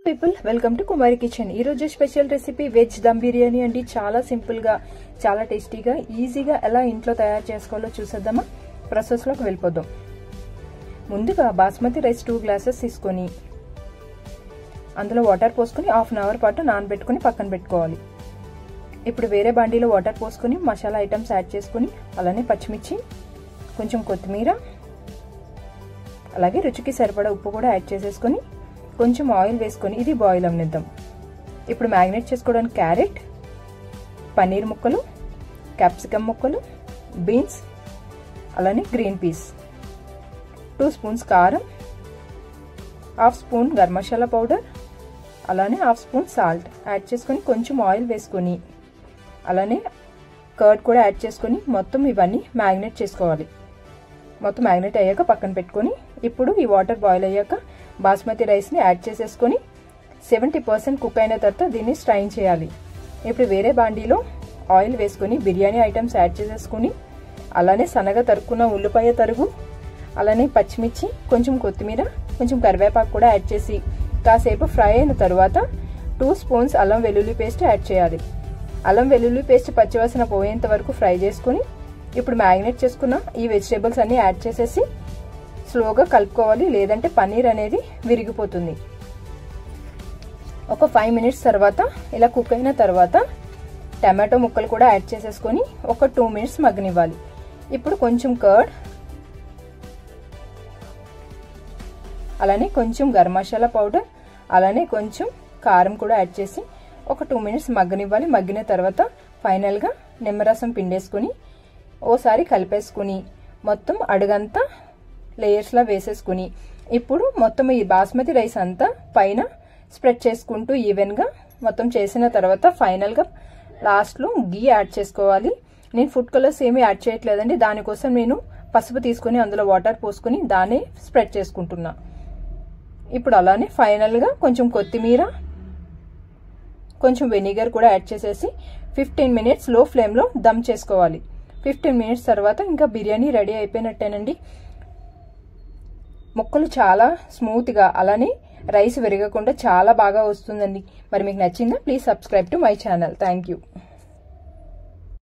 People welcome to Kumari kitchen. ఈ రోజు special recipe veg dum biryani అండి. చాలా సింపుల్ గా చాలా టేస్టీగా ఈజీగా ఎలా ఇంట్లో తయారు చేసుకోవాలో చూసేద్దామా. ప్రాసెస్ లోకి వెళ్ళిపోదాం. ముందుగా బాస్మతి రైస్ 2 గ్లాసెస్ తీసుకొని అందులో వాటర్ పోసుకొని హాఫ్ అన్ అవర్ పాటు నానబెట్టుకుని పక్కన పెట్టుకోవాలి. ఇప్పుడు వేరే బాండీలో వాటర్ పోసుకొని మసాలా ఐటమ్స్ యాడ్ చేసుకుని అలానే పచ్చిమిర్చి, కొంచెం కొత్తిమీర, అలాగే రుచికి సరిపడా ఉప్పు కూడా యాడ్ చేసేసుకొని కొంచెం ఆయిల్ వేసుకొని ఇది బాయిల్ అవనిద్దాం. ఇప్పుడు మ్యారినేట్ చేసుకోవడానికి క్యారెట్, పన్నీర్ ముక్కలు, క్యాప్సికమ్ ముక్కలు, బీన్స్, అలానే గ్రీన్ పీస్, 2 స్పూన్స్ కారం, half spoon garam masala powder, అలానే హాఫ్ స్పూన్ సాల్ట్ యాడ్ చేసుకొని కొంచెం ఆయిల్ వేసుకొని అలానే కర్డ్ కూడా యాడ్ చేసుకొని మొత్తం ఇవన్నీ మ్యారినేట్ చేసుకోవాలి. మొత్తం మ్యారినేట్ అయ్యాక పక్కన పెట్టుకొని ఇప్పుడు ఈ వాటర్ బాయిల్ అయ్యాక బాస్మతి రైస్ని యాడ్ చేసేసుకొని 70% కుక్ అయిన తర్వాత దీన్ని స్ట్రైన్ చేయాలి. ఇప్పుడు వేరే బాండీలో ఆయిల్ వేసుకొని బిర్యానీ ఐటమ్స్ యాడ్ చేసేసుకొని అలానే సన్నగా తరుక్కున్న ఉల్లిపాయ తరుగు, అలానే పచ్చిమిర్చి, కొంచెం కొత్తిమీర, కొంచెం కరివేపాకు కూడా యాడ్ చేసి కాసేపు ఫ్రై అయిన తర్వాత 2 స్పూన్స్ అల్లం వెల్లుల్లి పేస్ట్ యాడ్ చేయాలి. అల్లం వెల్లుల్లి పేస్ట్ పచ్చివాసన పోయేంత వరకు ఫ్రై చేసుకొని ఇప్పుడు మ్యారినేట్ చేసుకున్న ఈ వెజిటేబుల్స్ అన్ని యాడ్ చేసేసి స్లోగా కలుపుకోవాలి, లేదంటే పన్నీర్ అనేది విరిగిపోతుంది. ఒక 5 మినిట్స్ తర్వాత ఇలా కుక్ అయిన తర్వాత టమాటో ముక్కలు కూడా యాడ్ చేసేసుకొని ఒక 2 మినిట్స్ మగ్గనివ్వాలి. ఇప్పుడు కొంచెం కర్డ్, అలానే కొంచెం గరం మసాలా పౌడర్, అలానే కొంచెం కారం కూడా యాడ్ చేసి ఒక 2 మినిట్స్ మగ్గనివ్వాలి. మగ్గిన తర్వాత ఫైనల్గా నిమ్మరసం పిండేసుకొని ఓసారి కలిపేసుకుని మొత్తం అడుగంతా లేయర్స్లా వేసేసుకుని ఇప్పుడు మొత్తం ఈ బాస్మతి రైస్ అంతా పైన స్ప్రెడ్ చేసుకుంటూ ఈవెన్గా మొత్తం చేసిన తర్వాత ఫైనల్గా లాస్ట్లో గీ యాడ్ చేసుకోవాలి. నేను ఫుడ్ కలర్స్ ఏమీ యాడ్ చేయట్లేదండి, దానికోసం నేను పసుపు తీసుకుని అందులో వాటర్ పోసుకుని దాన్ని స్ప్రెడ్ చేసుకుంటున్నా. ఇప్పుడు అలానే ఫైనల్గా కొంచెం కొత్తిమీర, కొంచెం వెనిగర్ కూడా యాడ్ చేసేసి 15 మినిట్స్ లో ఫ్లేమ్లో దమ్ చేసుకోవాలి. 15 మినిట్స్ తర్వాత ఇంకా బిర్యానీ రెడీ అయిపోయినట్టేనండి. ముక్కలు చాలా స్మూత్గా అలానే రైస్ విరగకుండా చాలా బాగా వస్తుందండి. మరి మీకు నచ్చిందా? Please subscribe to my channel. Thank you.